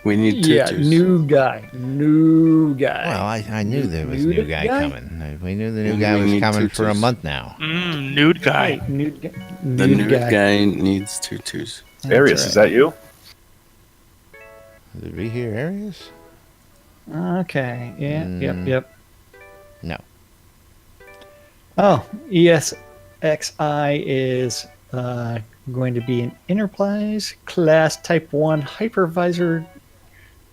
We need tutus. Yeah, new guy. Well, I knew there was a new guy coming. We knew the new guy was coming for a month now. Nude guy. Right, The nude guy needs tutus. Arius, is that you? Did we hear Arius? Okay. Yeah. Yep. No. Oh, ESXi is going to be an enterprise class Type 1 hypervisor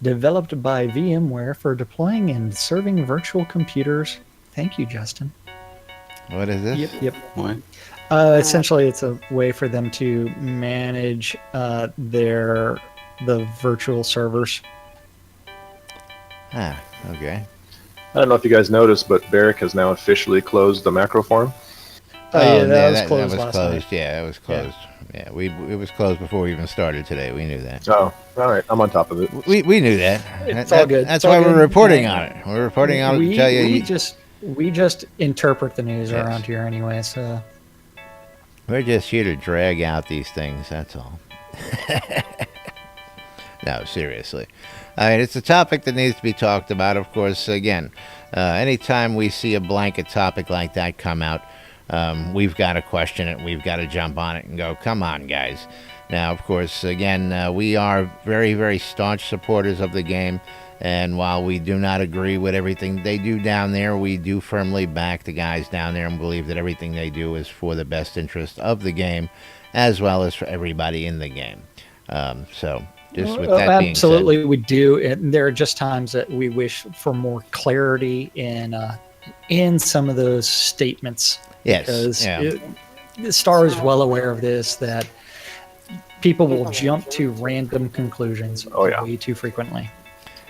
developed by VMware for deploying and serving virtual computers. Thank you, Justin. What is this? Yep. What? Essentially, it's a way for them to manage the virtual servers. Ah, okay. I don't know if you guys noticed, but Barrick has now officially closed the macro forum. That was closed last night. Yeah, that was closed. Yeah, it was closed before we even started today. We knew that. Oh, all right. I'm on top of it. We knew that. It's all good. That's It's all why we're good. reporting on it. We're reporting on it to tell you. We just interpret the news Yes. around here anyway. So We're just here to drag out these things. That's all. No, seriously. I mean, it's a topic that needs to be talked about. Of course, again, anytime we see a blanket topic like that come out, we've got to question it. We've got to jump on it and go, come on, guys. Now, of course, again, we are very, very staunch supporters of the game. And while we do not agree with everything they do down there, we do firmly back the guys down there and believe that everything they do is for the best interest of the game, as well as for everybody in the game. So, just with that being said, absolutely, we do. And there are just times that we wish for more clarity in some of those statements. Yes, because the Star is well aware of this, that people will jump to random conclusions way too frequently.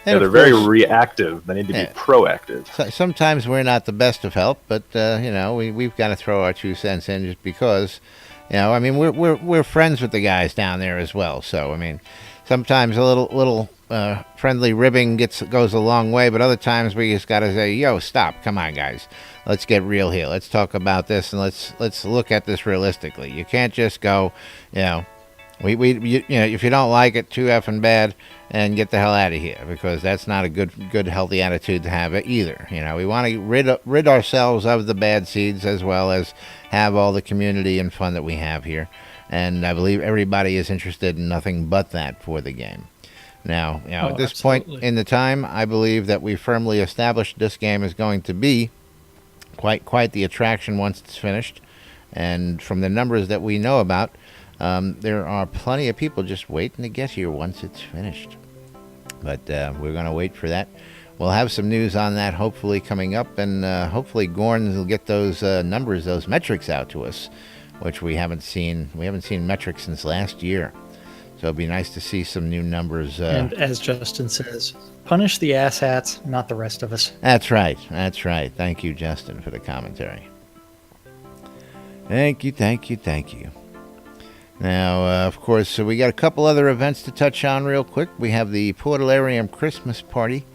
Yeah, they're very reactive. They need to be proactive. Sometimes we're not the best of help, but we've got to throw our 2 cents in just because, I mean, we're friends with the guys down there as well. So I mean, sometimes a little friendly ribbing goes a long way, but other times we just got to say, "Yo, stop! Come on, guys, let's get real here. Let's talk about this and let's look at this realistically. You can't just go, if you don't like it, too effing bad, and get the hell out of here, because that's not a good healthy attitude to have either. We want to rid ourselves of the bad seeds, as well as have all the community and fun that we have here. And I believe everybody is interested in nothing but that for the game. Now, at this point in the time, I believe that we firmly established this game is going to be quite the attraction once it's finished. And from the numbers that we know about, there are plenty of people just waiting to get here once it's finished. But we're going to wait for that. We'll have some news on that hopefully coming up, and hopefully Gorn will get those numbers, those metrics out to us, which we haven't seen. We haven't seen metrics since last year. So it'd be nice to see some new numbers. And as Justin says, punish the asshats, not the rest of us. That's right. That's right. Thank you, Justin, for the commentary. Thank you. Now, of course, we got a couple other events to touch on real quick. We have the Portalarium Christmas Party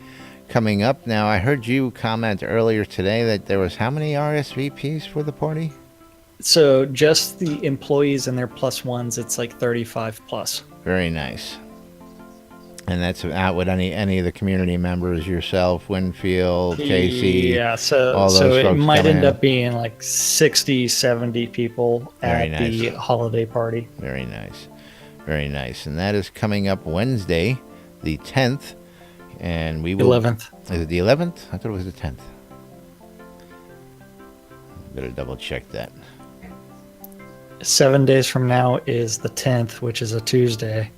coming up. Now, I heard you comment earlier today that there was how many RSVPs for the party? So just the employees and their plus ones, it's like 35 plus. Very nice. And that's out with any of the community members, yourself, Winfield, Casey. Yeah, so it might end up being like 60, 70 people at the holiday party. Very nice. Very nice. And that is coming up Wednesday, the 10th. And we will... 11th. Is it the 11th? I thought it was the 10th. Better double check that. 7 days from now is the 10th, which is a Tuesday.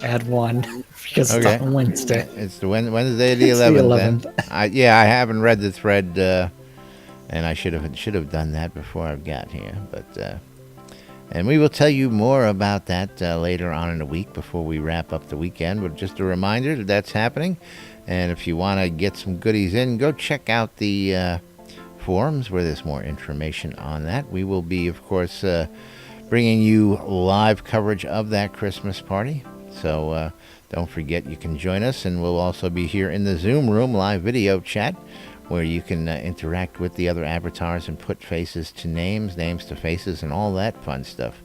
Add one because it's on Wednesday. It's the Wednesday the 11th. I haven't read the thread, and I should have done that before I got here. But and we will tell you more about that later on in the week before we wrap up the weekend. But just a reminder that that's happening, and if you want to get some goodies in, go check out the forums where there's more information on that. We will be, of course, bringing you live coverage of that Christmas party. So don't forget you can join us, and we'll also be here in the Zoom room live video chat where you can interact with the other avatars and put faces to names, names to faces, and all that fun stuff.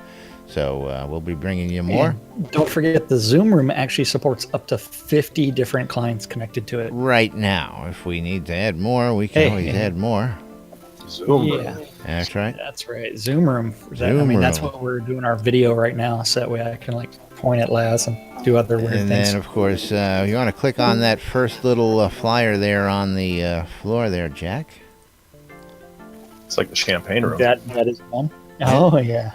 So we'll be bringing you more. And don't forget the Zoom room actually supports up to 50 different clients connected to it. Right now. If we need to add more, we can always add more. Zoom room. That's right. That's right. Zoom room. That's what we're doing our video right now, so that way I can point at Laz and do other weird things. And then, of course, you want to click on that first little flyer there on the floor there, Jack. It's like the champagne room. That is one. Oh, yeah.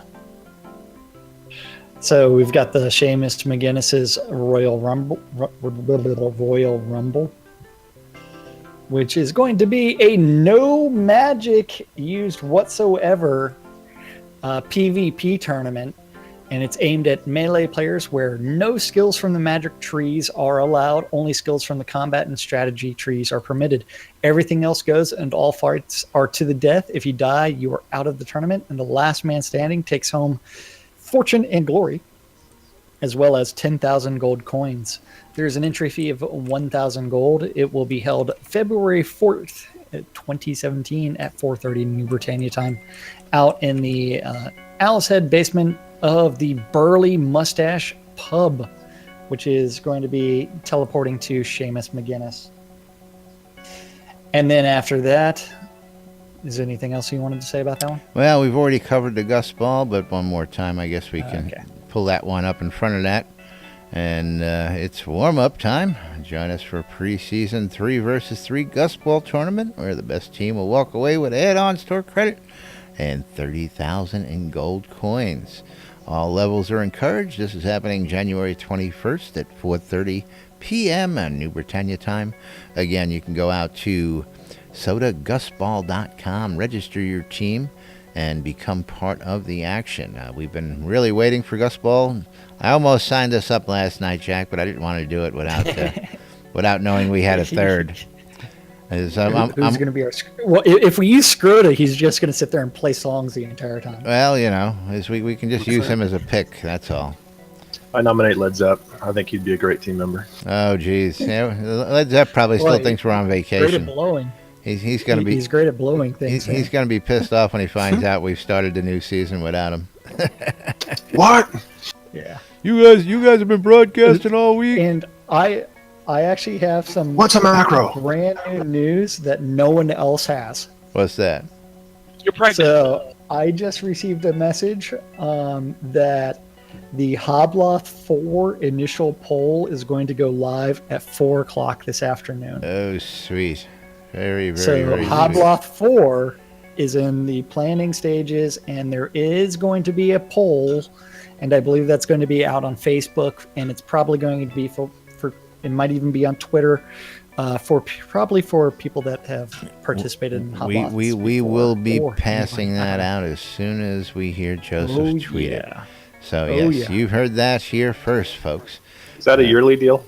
So we've got the Seamus McGinnis's Royal Rumble, which is going to be a no magic used whatsoever PvP tournament. And it's aimed at melee players where no skills from the magic trees are allowed. Only skills from the combat and strategy trees are permitted. Everything else goes, and all fights are to the death. If you die, you are out of the tournament, and the last man standing takes home fortune and glory, as well as 10,000 gold coins. There's an entry fee of 1,000 gold. It will be held February 4th, 2017 at 4:30 New Britannia time, out in the Owl's Head basement of the Burley Mustache Pub, which is going to be teleporting to Seamus McGinnis. And then after that, is there anything else you wanted to say about that one? Well, we've already covered the Gus Ball, but one more time, I guess we can pull that one up in front of that. And it's warm-up time. Join us for a preseason 3 versus 3 Gus Ball tournament, where the best team will walk away with add-on store credit and $30,000 in gold coins. All levels are encouraged. This is happening January 21st at 4:30 p.m. on New Britannia time. Again, you can go out to sodagusball.com, register your team, and become part of the action. We've been really waiting for Gus Ball. I almost signed us up last night, Jack, but I didn't want to do it without knowing we had a third. Who's going to be our? Well, if we use Shroud, he's just going to sit there and play songs the entire time. Well, we can just use him as a pick. That's all. I nominate Led Zepp. I think he'd be a great team member. Oh, geez. Led Zepp probably still thinks we're on vacation. Great at blowing. He's going to be. He's great at blowing things. He's going to be pissed off when he finds out we've started the new season without him. What? Yeah. You guys have been broadcasting all week. And I actually have some. What's a macro? Brand new news that no one else has. What's that? You're pregnant. So I just received a message that the Hobloth 4 initial poll is going to go live at 4 o'clock this afternoon. Oh, sweet. Very, very, so very Hobloth 4 is in the planning stages, and there is going to be a poll, and I believe that's going to be out on Facebook, and it's probably going to be for it might even be on Twitter, for people that have participated in Hobloth. We will be passing that out as soon as we hear Joseph tweet it. So yes, you've heard that here first, folks. Is that a yearly deal?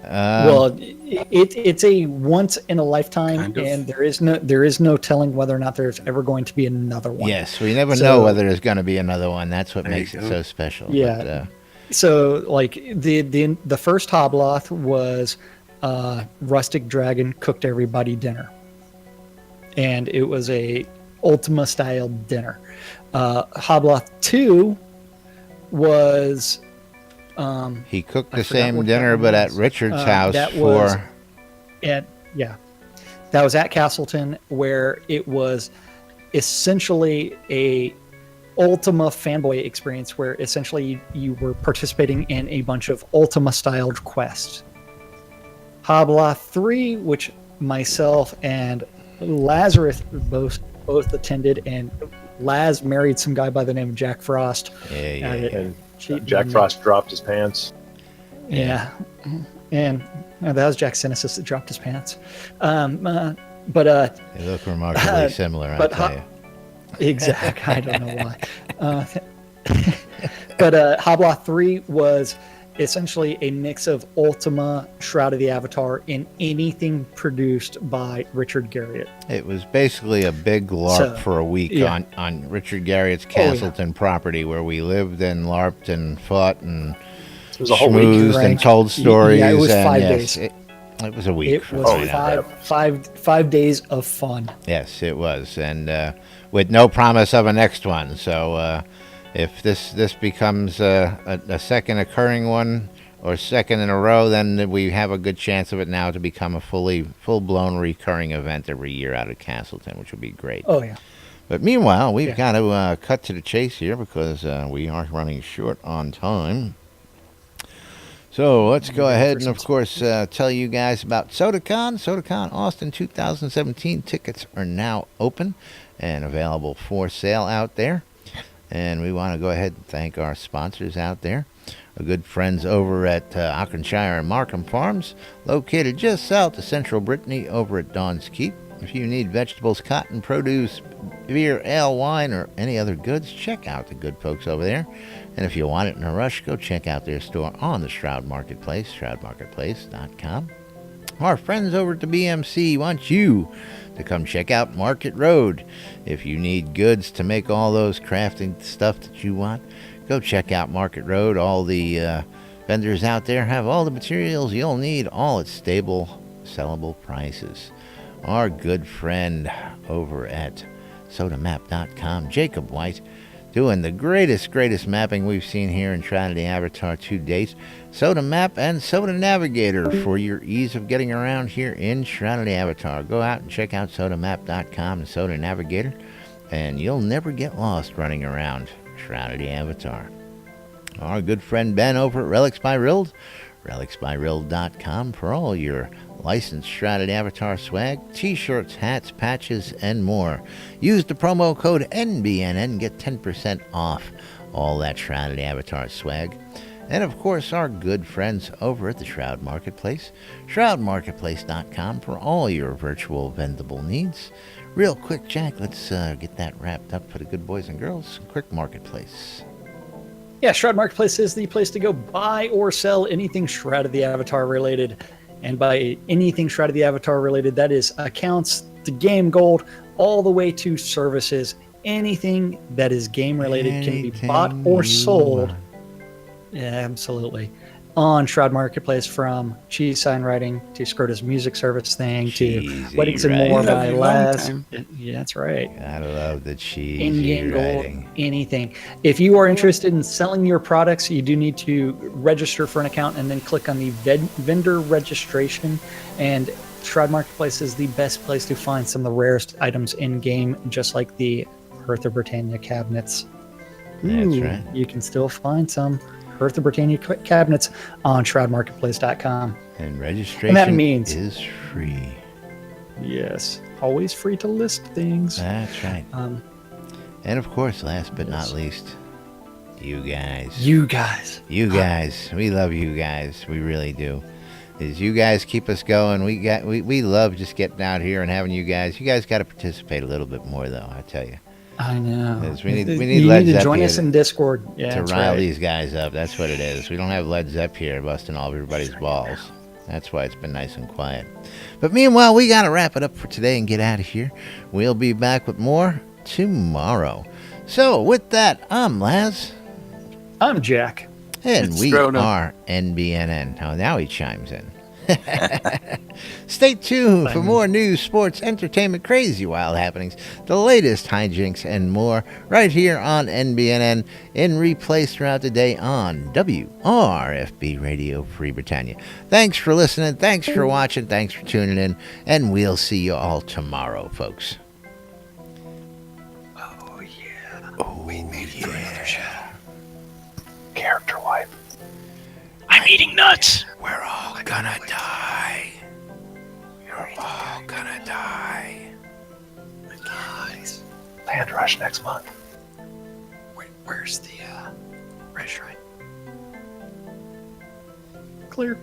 Well, it's a once in a lifetime, kind of. And there is no telling whether or not there's ever going to be another one. Yes, we never know whether there's going to be another one. That's what makes it so special. Yeah. But, so like the first Hobloth was Rustic Dragon cooked everybody dinner, and it was a Ultima style dinner. Hobloth 2 was. He cooked the same dinner, but at Richard's house that was at Castleton, where it was essentially a Ultima fanboy experience, where essentially you were participating in a bunch of Ultima styled quests. Hobloth 3, which myself and Lazarus both attended, and Laz married some guy by the name of Jack Frost. Jack Frost dropped his pants. Yeah. And that was Jack Sinesis that dropped his pants. But they look remarkably similar, I'll tell you. Exactly. I don't know why. But Hobloth 3 was essentially a mix of Ultima, Shroud of the Avatar, and anything produced by Richard Garriott. It was basically a big LARP for a week on Richard Garriott's Castleton property, where we lived and LARPed and fought and it was a whole week and told stories. Yeah, it was 5 days. It was a week. It was five days of fun. Yes, it was, and with no promise of a next one. So if this becomes a second occurring one or second in a row, then we have a good chance of it now to become a full-blown recurring event every year out of Castleton, which would be great. Oh, yeah. But meanwhile, we've got to cut to the chase here, because we are running short on time. So let's go ahead and, of course, tell you guys about SodaCon. SodaCon Austin 2017 tickets are now open and available for sale out there. And we want to go ahead and thank our sponsors out there. Our good friends over at Auchenshire and Markham Farms, located just south of Central Brittany over at Dawn's Keep. If you need vegetables, cotton, produce, beer, ale, wine, or any other goods, check out the good folks over there. And if you want it in a rush, go check out their store on the Shroud Marketplace, shroudmarketplace.com. Our friends over at the BMC want you to come check out Market Road. If you need goods to make all those crafting stuff that you want, go check out Market Road. All the vendors out there have all the materials you'll need, all at stable, sellable prices. Our good friend over at sodamap.com, Jacob White, doing the greatest mapping we've seen here in Shroud Avatar to date. Soda Map and Soda Navigator for your ease of getting around here in Shroud Avatar. Go out and check out sodamap.com and Soda Navigator, and you'll never get lost running around Shroud Avatar. Our good friend Ben over at Relics by Rild, relicsbyrild.com for all your licensed Shrouded Avatar swag, t-shirts, hats, patches, and more. Use the promo code NBNN, get 10% off all that Shrouded Avatar swag. And of course, our good friends over at the Shroud Marketplace, shroudmarketplace.com for all your virtual vendable needs. Real quick, Jack, let's get that wrapped up for the good boys and girls. Quick Marketplace. Yeah, Shroud Marketplace is the place to go buy or sell anything Shroud of the Avatar related. And by anything Shroud of the Avatar related, that is accounts to game gold, all the way to services. Anything that is game related can be bought or sold. Yeah, absolutely. On Shroud Marketplace, from cheese sign writing to Scrota's music service thing to Weddings and More by Les. Yeah, that's right. Gotta love the cheesy in-game writing. Gold, anything. If you are interested in selling your products, you do need to register for an account and then click on the vendor registration. And Shroud Marketplace is the best place to find some of the rarest items in-game, just like the Hearth of Britannia cabinets. That's right. You can still find some Hearth of Britannia cabinets on shroudmarketplace.com. And registration is free. Yes. Always free to list things. That's right. And of course, last but not least, you guys. You guys. We love you guys. We really do. You guys keep us going. We love just getting out here and having you guys. You guys got to participate a little bit more, though, I tell you. I know. We need you Led need to Zepp join here us in Discord. Yeah, to rile these guys up. That's what it is. We don't have Led Zepp here busting all everybody's balls. That's why it's been nice and quiet. But meanwhile, we got to wrap it up for today and get out of here. We'll be back with more tomorrow. So with that, I'm Laz. I'm Jack. And we are NBNN. Now he chimes in. Stay tuned for more news, sports, entertainment, crazy wild happenings, the latest hijinks, and more right here on NBNN, in replays throughout the day on WRFB Radio Free Britannia. Thanks for listening, thanks for watching, thanks for tuning in, and we'll see you all tomorrow, folks. Oh yeah. Oh, we made it for another show. Character wipe. I'm eating nuts. We're all gonna die. You're all gonna die. Nice. Land rush next month. Where's the red shrine? Clear.